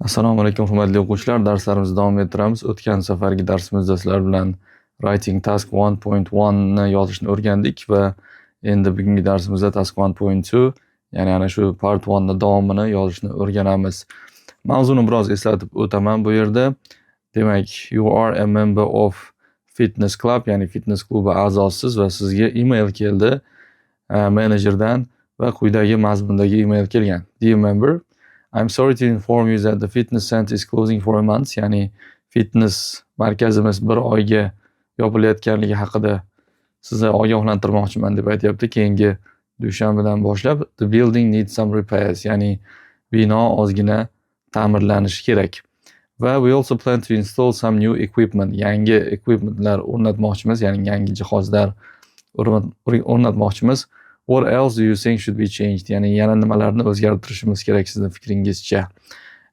Assalomu alaykum hurmatli o'quvchilar. Darslarimizni davom ettiramiz. O'tgan safargi darsimizda sizlar bilan Writing Task 1.1 ni yozishni o'rgandik va endi bugungi darsimizda Task 1.2, ya'ni ana shu Part 1 ni davomini yozishni o'rganamiz. Mavzuni biroz eslatib o'taman bu yerda. Demak, you are a member of fitness club, ya'ni fitness klubi a'zosiz va sizga email keldi menejerdan va quyidagi mazmundagi email kelgan. Dear member, I'm sorry to inform you that the fitness center is closing for a month. Ya'ni fitness markazimiz bir oyga yopilayotganligi haqida sizni ogohlantirmoqchiman deb aytyapti. Keyingi dushanbadan boshlab the building needs some repairs. Ya'ni bino ozgina ta'mirlanishi kerak. Va we also plan to install some new equipment. Yangi equipmentlar o'rnatmoqchimiz, ya'ni yangi jihozlar o'rnatmoqchimiz. What else do you think should be changed? Ya'ni yana nimalarni o'zgartirishimiz kerak sizning fikringizcha?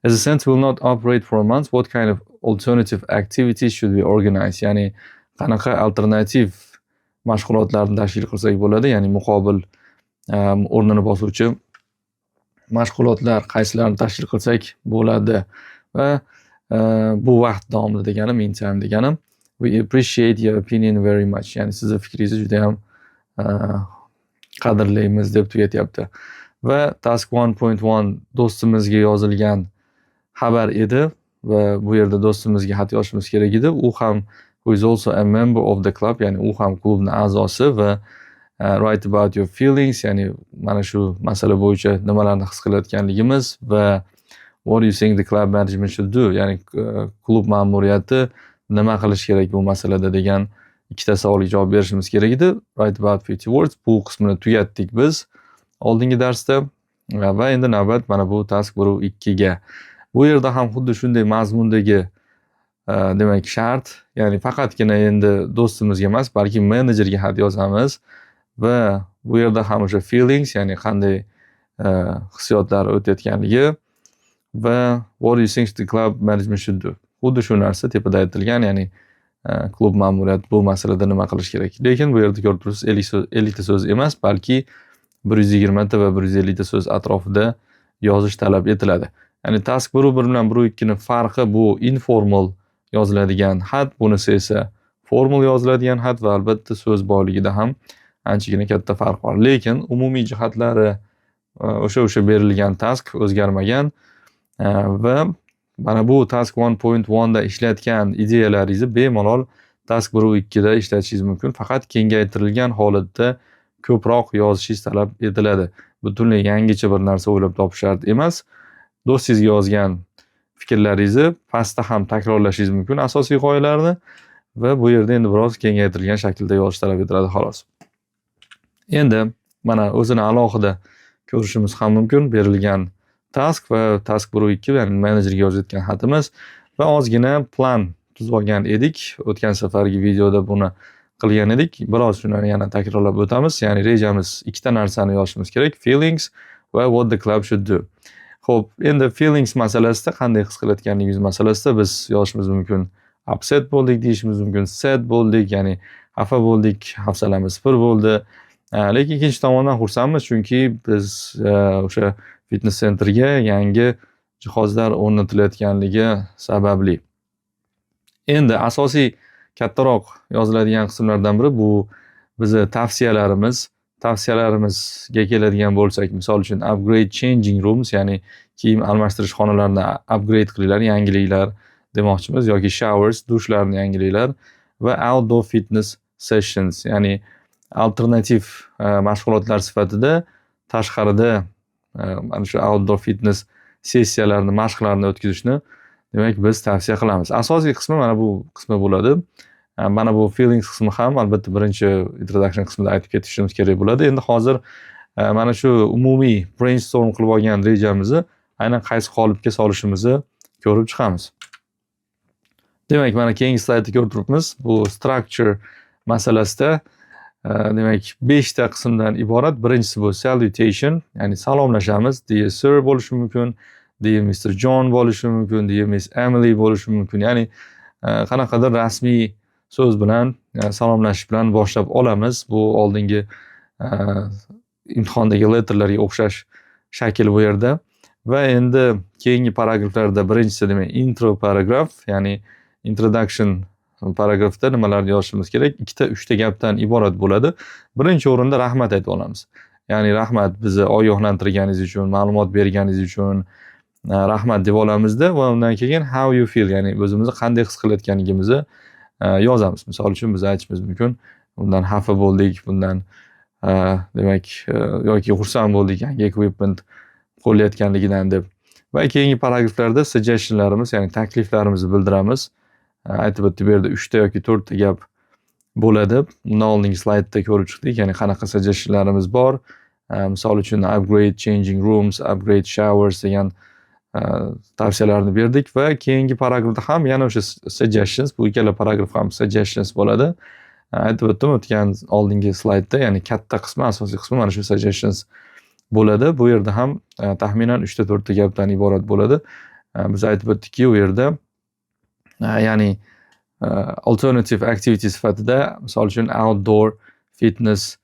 As the center will not operate for a month, what kind of alternative activities should we organize? Ya'ni qanaqa alternativ mashg'ulotlarni tashkil qilsak bo'ladi? Ya'ni muqobil o'rnini bosuvchi mashg'ulotlar qaysilarini tashkil qilsak bo'ladi? Va bu vaqt davomida deganim, meantime deganim. We appreciate your opinion very much. Ya'ni sizning fikringizni juda ham qadrlaymiz deb tugatyapti. Va Task 1.1 do'stimizga yozilgan xabar edi va bu yerda do'stimizga xat yozishimiz kerak edi. U ham who is also a member of the club, ya'ni u ham klubning a'zosi va write about your feelings, ya'ni mana shu masala bo'yicha nimalarni his qilayotganligimiz va what do you think the club management should do, ya'ni klub ma'muriyati nima qilish kerak bu masalada degan ikkita savolga javob berishimiz kerak edi. Write about 50 words. Bu qismini tugatdik biz oldingi darsda va endi navbat mana bu task 1.2 ga. Bu yerda ham xuddi shunday mazmundagi demak shart, ya'ni faqatgina endi do'stimizga emas, balki menejerga xat yozamiz va bu yerda ham o'sha feelings, ya'ni qanday hissiyotlar o'tayotganligi va what do you think the club management should do. Xuddi shu narsa tepada aytilgan, ya'ni klub ma'muriyati bu masalada nima qilish kerak. Lekin bu yerda ko'rib turibsiz 50 ta so'z emas, balki 120 ta va 150 ta so'z atrofida yozish talab etiladi. Ya'ni task 1.1 bilan 1.2 ning farqi bu informal yoziladigan xat, bunisi esa formal yoziladigan xat va albatta so'z boyligida ham anchagina katta farq bor. Lekin umumiy jihatlari o'sha berilgan task o'zgarmagan va mana bu Task 1.1 da ishlatgan ideyalaringizni bemalol Task 1.2 da ishlatishingiz mumkin. Faqat kengaytirilgan holatda ko'proq yozishingiz talab etiladi. Butunlay yangicha bir narsa o'ylab topish shart emas. Do'stingizga yozgan fikrlaringizni pastda ham takrorlashingiz mumkin asosiy g'oyalarni va bu yerda endi biroz kengaytirilgan shaklda yozish talab etiladi xolos. Endi mana o'zini alohida ko'rishimiz ham mumkin berilgan task va task 1.2, ya'ni menejerga yozayotgan xatimiz va ozgina plan tuzib olgan edik. O'tgan safargi videoda buni qilgan edik. Biroz shuni yana takrorlab o'tamiz. Ya'ni rejamiz ikkita narsani yozishimiz kerak: feelings va what the club should do. Xo'p, endi feelings masalasida, qanday his qilayotganligingiz masalasida biz yozishimiz mumkin. Upset bo'ldik deyishimiz mumkin, sad bo'ldik, ya'ni xafa bo'ldik, hafsalamiz pir bo'ldi. Lekin ikkinchi tomondan xursandmiz, chunki biz o'sha fitness centerga yangi jihozlar o'rnatilayotganligi sababli. Endi asosiy kattaroq yoziladigan qismlardan biri bu bizni tavsiyalarimizga keladigan bo'lsak, misol uchun upgrade changing rooms, ya'ni kiyim almashtirish xonalarini upgrade qilinglar, yangiliklar demoqchimiz, yoki showers, dushlarni yangiliklar va outdoor fitness sessions, ya'ni alternativ mashg'ulotlar sifatida tashqarida mana shu outdoor fitness sessiyalarni, mashqlarni o'tkazishni demak biz tavsiya qilamiz. Asosiy qismi mana bu qismi bo'ladi. Mana bu feelings qismi ham albatta birinchi introduction qismida aytib ketishimiz kerak bo'ladi. Endi hozir mana shu umumiy brainstorm qilib olgan rejamizni aynan qaysi qolipga solishimizni ko'rib chiqamiz. Demak, mana keyingi slaydda ko'rib turibmiz. Bu structure masalasida demak 5 ta qismdan iborat. Birinchisi bu salutation, ya'ni salomlashamiz. Dear sir bo'lishi mumkin, dear Mr. John bo'lishi mumkin, dear Miss Emily bo'lishi mumkin. Ya'ni qanaqadir rasmiy so'z bilan, salomlashish bilan boshlab olamiz. Bu oldingi imtihondagi letterlarga o'xshash shakl bu yerda. Va endi keyingi paragraflarda birinchisi demak intro paragraf, ya'ni introduction paragrafda nimalarni yozishimiz kerak? 2-3 gapdan iborat bo'ladi. Birinchi o'rinda rahmat aytib olamiz. Ya'ni rahmat bizni ogohlantirganingiz uchun, ma'lumot berganingiz uchun rahmat deb olamizda va undan keyin how you feel, ya'ni o'zimizni qanday his qilayotganligimizni yozamiz. Misol uchun biz aytishimiz mumkin, bundan xafa bo'ldik, bundan demak yoki xursand bo'ldik yangi equipment qo'llayotganligidan deb. Va keyingi paragraflarda suggestionlarimiz, ya'ni takliflarimizni bildiramiz. Aytib o'tdik, bu yerda 3 yoki 4 gap bo'ladi. Undan oldingi slaydda ko'rib chiqdik, ya'ni qanaqa suggestionlarimiz bor. Misol uchun upgrade changing rooms, upgrade showers degan tavsiyalarni berdik va keyingi paragrafda ham yana o'sha suggestions, bu ikkala paragraf ham suggestions bo'ladi. Aytib o'tdim o'tgan oldingi slaydda, ya'ni katta qismi, asosiy qismi mana shu suggestions bo'ladi. Bu yerda ham taxminan 3-4 gapdan iborat bo'ladi. Biz aytib o'tdikki, u yerda ya'ni alternative activity sifatida misol uchun outdoor fitness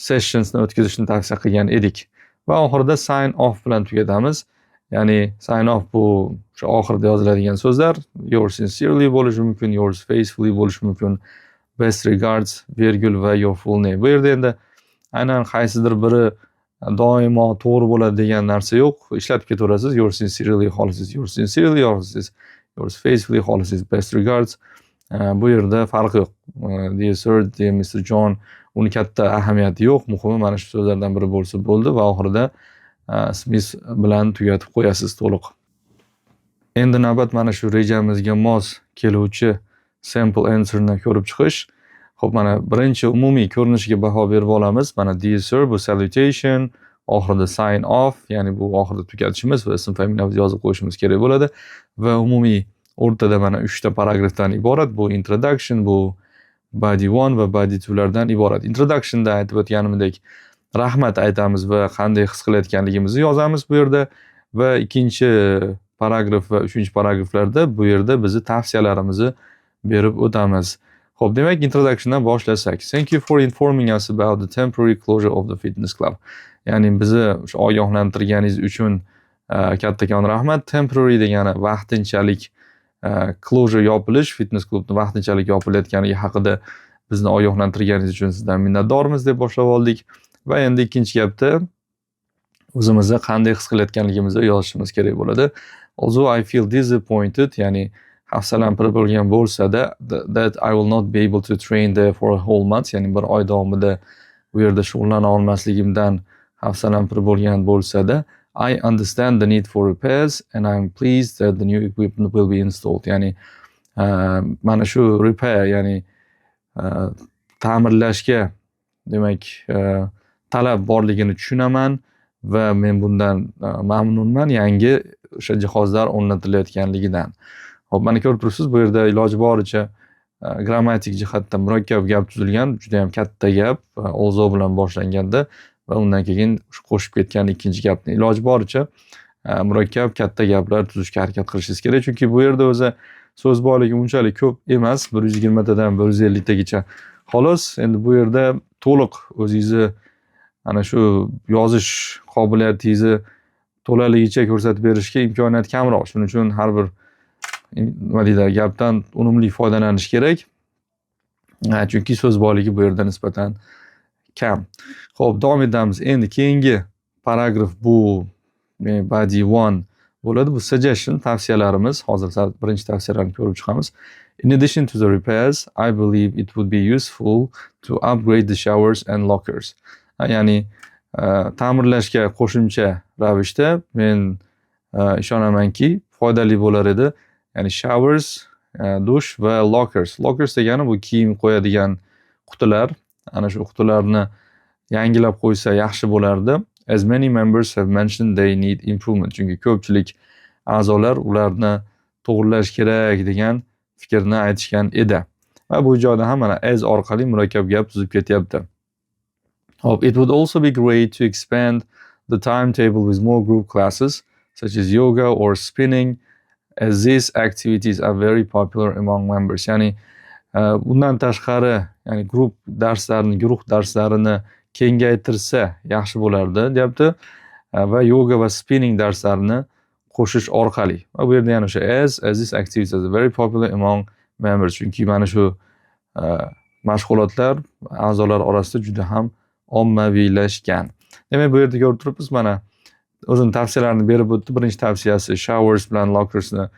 sessionsni o'tkazishni tavsiya qilgan edik. Va oxirida sign off bilan tugatamiz. Ya'ni sign off bu o'sha oxirida yoziladigan so'zlar. Yours sincerely bo'lishi mumkin, yours faithfully bo'lishi mumkin, best regards, virgul va your full name. Bu yerda endi aynan qaysidir biri doimo to'g'ri bo'ladi degan narsa yo'q. Ishlatib ketaverasiz. Yours sincerely xolisiz, yours sincerely xolisiz, yours faithfully xolisiz, best regards. Bu yerda farqi yo'q. Dear sir, dear Mr. John, uni katta ahamiyati yo'q. Muhimi mana shu so'zlardan biri bo'lsa bo'ldi va oxirida ismingiz bilan tugatib qo'yasiz to'liq. Endi navbat mana shu rejamizga mos keluvchi sample answerni ko'rib chiqish. Xo'p, mana birinchi umumiy ko'rinishiga baho berib olamiz. Mana dear sir bu salutation, oxirida sign off, ya'ni bu oxirida tugatishimiz va ism familiyamizni yozib qo'yishimiz kerak bo'ladi va umumiy o'rtada mana 3 ta paragrafdan iborat. Bu introduction, bu body 1 va body 2 lardan iborat. Introductionda aytib o'tganimdek rahmat aytamiz va qanday his qilayotganligimizni yozamiz bu yerda va ikkinchi paragraf va 3-paragraflarda bu yerda bizni tavsiyalarimizni berib o'tamiz. Xo'p, demak introductiondan boshlasak. Thank you for informing us about the temporary closure of the fitness club. Ya'ni bizni o'sha ogohlantirganingiz uchun kattakon rahmat. Temporary degani vaqtinchalik, closure yopilish, fitness klubni vaqtinchalik yopilayotganligi haqida bizni ogohlantirganingiz uchun sizdan minnatdormiz deb boshlab oldik. Va endi ikkinchi gapda o'zimizni qanday his qilayotganligimizni yozishimiz kerak bo'ladi. Although I feel disappointed, ya'ni hafsalam pir bo'lgan bo'lsa-da, that I will not be able to train there for a whole month, ya'ni bir oy davomida bu yerda shug'ullana olmasligimdan hafsalam pir bo'lgan bo'lsa-da, I understand the need for repairs and I'm pleased that the new equipment will be installed. Ya'ni mana shu repair, ya'ni ta'mirlashga demak talab borligini tushunaman va men bundan mamnunman, yangi o'sha jihozlar o'rnatilayotganligidan. Xo'p, mana ko'rib turibsiz, bu yerda iloji boricha grammatik jihatdan murakkab gap tuzilgan, juda ham katta gap, although bilan boshlanganda va undan keyin qo'shib ketgan ikkinchi gapni iloji boricha murakkab katta gaplar tuzishga harakat qilishingiz kerak, chunki bu yerda o'zi so'z boyligi unchalik ko'p emas, 120 tadan 150 tagacha. Xolos, endi bu yerda to'liq o'zingizni ana shu yozish qobiliyatingizni to'laligicha ko'rsatib berishga imkoniyat kamroq. Shuning uchun har bir nima deydi, gapdan unumli foydalanish kerak. Chunki so'z boyligi bu yerda nisbatan kam. Xo'p, davom etamiz. Endi keyingi paragraf bu body 1 bo'ladi. Bu suggestion, tavsiyalarimiz. Hozir birinchi tavsiyalarni ko'rib chiqamiz. In addition to the repairs, I believe it would be useful to upgrade the showers and lockers. Ya'ni ta'mirlashga qo'shimcha ravishda men ishonamanki foydali bo'lar edi. Ya'ni showers, dush va lockers. Lockers degani bu kiyim qo'yadigan qutilar. Ana shu qutilarni yangilab qo'ysa yaxshi bo'lardi. As many members have mentioned they need improvement. Chunki ko'pchilik a'zolar ularni to'g'rilash kerak degan fikrni aytishgan edi. Va bu joyda ham mana as orqali murakkab gap tuzib ketyapti. It would also be great to expand the timetable with more group classes such as yoga or spinning, as these activities are very popular among members. Ya'ni bundan tashqari, ya'ni guruh darslarini kengaytirsa yaxshi bo'lardi, deyapti. va yoga va spinning darslarini qo'shish orqali va bu yerda yana o'sha as this activity is very popular among members chunki mana shu mashg'ulotlar a'zolar orasida juda ham ommaviylashgan. Demak, bu yerda ko'rib turibmiz, mana o'zini tavsiyalarini berib o'tdi. Birinchi tavsiyasi showers bilan lockersni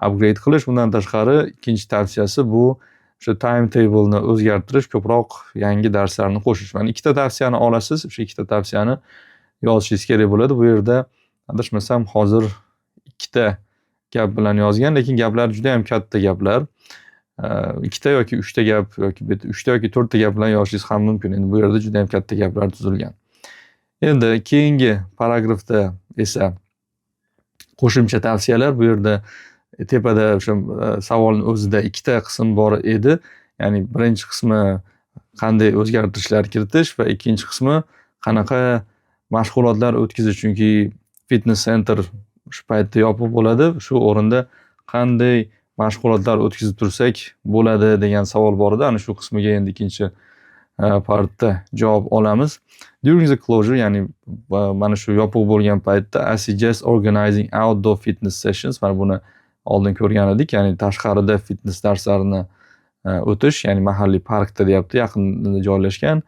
upgrade qilish. Bundan tashqari ikkinchi tavsiyasi bu o'sha timetableni o'zgartirish, ko'proq yangi darslarni qo'shish. Mana ikkita tavsiyani olasiz, o'sha ikkita tavsiyani yozishingiz kerak bo'ladi. Bu yerda adashmasam hozir ikkita gap bilan yozgan, lekin gaplar juda ham katta gaplar. Ikkita yoki uchta gap yoki uchta yoki to'rtta gap bilan yozishingiz ham mumkin. Endi bu yerda juda ham katta gaplar tuzilgan. Endi keyingi paragrafda esa qo'shimcha tavsiyalar. Bu yerda tepada o'sha savolning o'zida ikkita qism bor edi. Ya'ni birinchi qismi qanday o'zgartirishlar kiritish va ikkinchi qismi qanaqa mashg'ulotlar o'tkazish. Chunki fitness center shu paytda yopiq bo'ladi. Shu o'rinda qanday mashg'ulotlar o'tkazib tursak bo'ladi degan savol bor edi. Ana shu qismiga endi ikkinchi partda javob olamiz. During the closure, ya'ni mana shu yopiq bo'lgan paytda I suggest organizing outdoor fitness sessions. Mana buni oldin ko'rgan edik. Ya'ni tashqarida fitness darslarini o'tish, ya'ni mahalliy parkda deyapti, yaqinda joylashgan.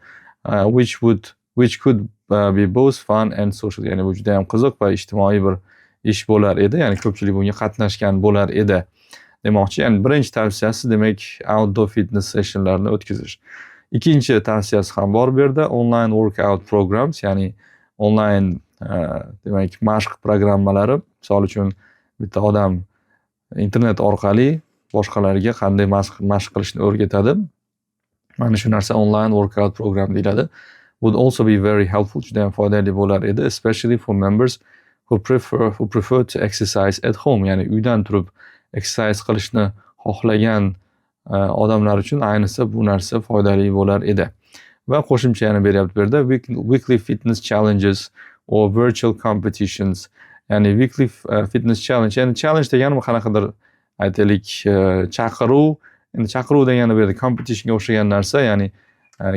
Which could be both fun and social. Ya'ni bu juda ham qiziq va ijtimoiy bir ish bo'lar edi. Ya'ni ko'pchilik bunga qatnashgan bo'lar edi demoqchi. Ya'ni birinchi tavsiyasi demak outdoor fitness sessionlarni o'tkazish. Ikkinchi tavsiyasi ham bor bu yerda online workout programs, ya'ni online demak mashq programmalari. Misol uchun bitta odam internet orqali boshqalarga qanday mashq qilishni o'rgatadi. Mana shu narsa online workout program deyiladi. Would also be very helpful, juda ham foydali bo'lar edi, especially for members who prefer to exercise at home, ya'ni uydan turib exercise qilishni xohlagan odamlar uchun ayniqsa bu narsa foydali bo'lar edi. Va qo'shimcha yana beryapti bu yerda weekly fitness challenges or virtual competitions. Ya'ni weekly fitness challenge. Ya'ni challenge degani qanaqadir aytaylik chaqiruv. Endi chaqiruv degani bu yerda competitionga o'xshagan narsa, ya'ni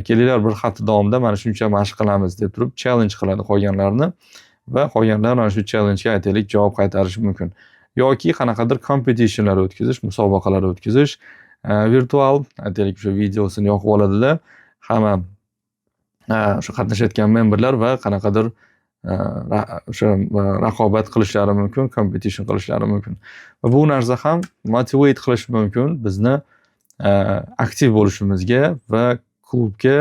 kelinglar bir hafta davomida mana shuncha mashq qilamiz deb turib challenge qiladi qolganlarni va qolganlar mana shu challenge-ga aytaylik javob qaytarishi mumkin. Yoki qanaqadir competitionlar o'tkazish, musobaqalar o'tkazish, virtual aytaylik o'sha videosini yoqib oladida hamma o'sha qatnashayotgan memberlar va qanaqadir o'sha raqobat qilishlari mumkin, competition qilishlari mumkin. Va bu narsa ham motivate qilishi mumkin bizni aktiv bo'lishimizga va klubga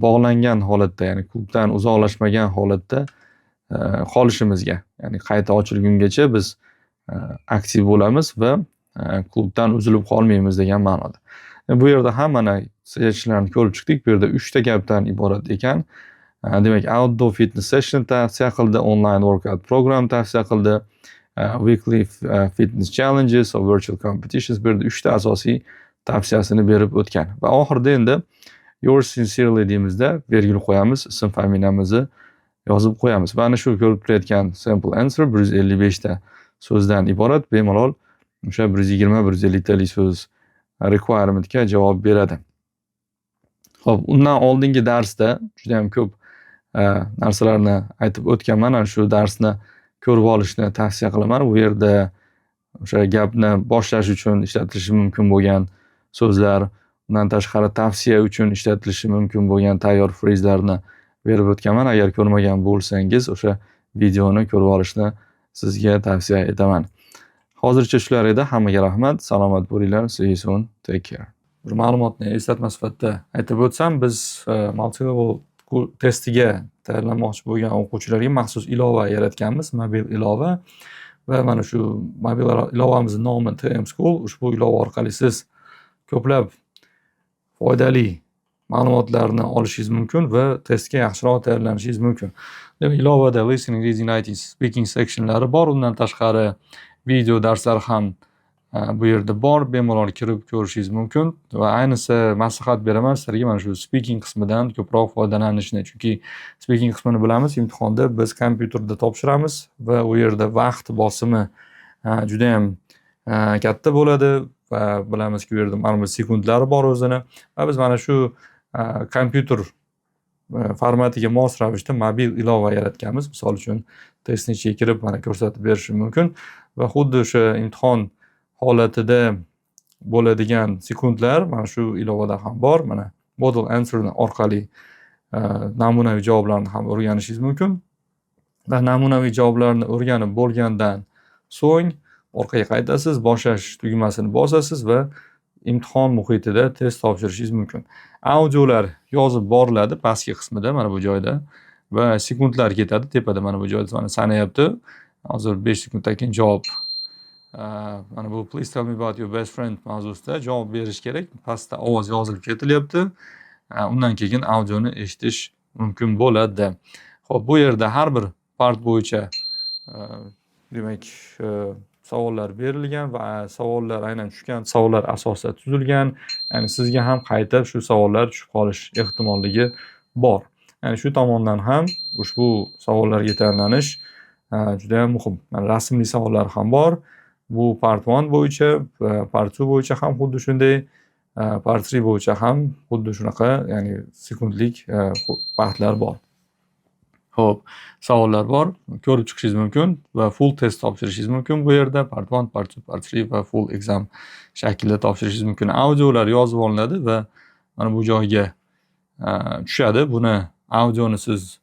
bog'langan holatda, ya'ni klubdan uzoqlashmagan holatda qolishimizga. Ya'ni qayta ochilgungacha biz aktiv bo'lamiz va klubdan uzilib qolmaymiz degan ma'noda. Bu yerda ham mana suggestionlarni ko'rib chiqdik. Bu yerda 3 ta gapdan iborat ekan. Demak, outdoor fitness session tavsiya qildi, online workout program tavsiya qildi, weekly fitness challenges or virtual competitions. Bu yerda 3 ta asosiy tavsiyasini berib o'tgan. Va oxirida endi yours sincerely deymizda virgul qo'yamiz, ism familiyamizni yozib qo'yamiz. Va ana shu ko'rib turayotgan sample answer 155 ta so'zdan iborat. Bemalol o'sha 120-150 talik so'z requirementga javob beradi. Xo'p, undan oldingi darsda juda ham ko'p narsalarni aytib o'tganman. Ana shu darsni ko'rib olishni tavsiya qilaman. Bu yerda o'sha gapni boshlash uchun ishlatilishi mumkin bo'lgan so'zlar, undan tashqari tavsiya uchun ishlatilishi mumkin bo'lgan tayyor frezlarni berib o'tganman. Agar ko'rmagan bo'lsangiz, o'sha videoni ko'rib olishni sizga tavsiya etaman. Hozircha shular edi. Hammaga rahmat. Salomat bo'linglar. See you soon. Take care. Bir ma'lumotni eslatma sifatida aytib o'tsam, biz multi-level testiga tayyorlanmoqchi bo'lgan o'quvchilarga maxsus ilova yaratganmiz, mobil ilova. Va mana shu mobil ilovamizning nomi TM School. Ushbu ilova orqali siz ko'plab foydali ma'lumotlarni olishingiz mumkin va testga yaxshiroq tayyorlanishingiz mumkin. Demak, ilovada listening, reading, writing, speaking sectionlari bor. Undan tashqari video darslar ham bu yerda bor. Bemalol kirib ko'rishingiz mumkin va ayniqsa maslahat beraman sizlarga mana shu speaking qismidan ko'proq foydalanishni. Chunki speaking qismini bilamiz, imtihonda biz kompyuterda topshiramiz va u yerda vaqt bosimi juda ham katta bo'ladi va bilamizki, u yerda ma'lum sekundlari bor o'zini va biz mana shu kompyuter formatiga mos ravishda mobil ilova yaratganmiz. Misol uchun testni ichiga kirib mana ko'rsatib berishim mumkin va xuddi o'sha imtihon holatida bo'ladigan sekundlar mana shu ilovada ham bor. Mana model answer orqali namunaviy javoblarni ham o'rganishingiz mumkin. Va namunaviy javoblarni o'rganib bo'lgandan so'ng orqaga qaytasiz, boshlash tugmasini bosasiz va imtihon muhitida test topshirishingiz mumkin. Audiolar yozib boriladi pastki qismida mana bu joyda va sekundlar ketadi tepada mana bu joyda mana sanayapti. Hozir 5 sekunddan keyin javob mana bu please tell me about your best friend mavzusida javob berish kerak. Pastda ovoz yozilib ketilyapti. Undan keyin audioni eshitish mumkin bo'ladi. Xo'p, bu yerda har bir part bo'yicha demak savollar berilgan va savollar aynan tushgan savollar asosida tuzilgan. Ya'ni sizga ham qayta shu savollar tushib qolish ehtimolligi bor. Ya'ni shu tomondan ham ushbu savollarga tayyorlanish juda ham muhim. Rasmli savollar ham bor. Bu part 1 bo'yicha, part 2 bo'yicha ham xuddi shunday, part 3 bo'yicha ham xuddi shunaqa, ya'ni sekundlik partlar bor. Xo'p, savollar bor. Ko'rib chiqishingiz mumkin va full test topshirishingiz mumkin bu yerda. Part 1, part 2, part 3 va full exam shaklida topshirishingiz mumkin. Audiolar yozib olinadi va mana bu joyga tushadi. Buni audioni siz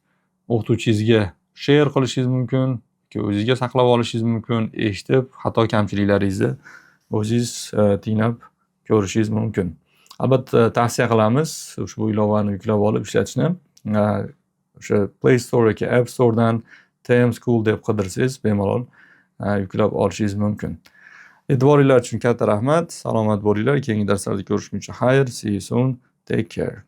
o'qituvchingizga share qilishingiz mumkin, o'zingizga saqlab olishingiz mumkin, eshitib, xato kamchiliklaringizni o'zingiz tinglab ko'rishingiz mumkin. Albatta tavsiya qilamiz ushbu ilovani yuklab olib ishlatishni. O'sha Play Store yoki App Store'dan TM School deb qidirsangiz bemalol yuklab olishingiz mumkin. E'tiboringlar uchun katta rahmat. Salomat bo'linglar. Keyingi darslarda ko'rishguncha xayr. See you soon. Take care.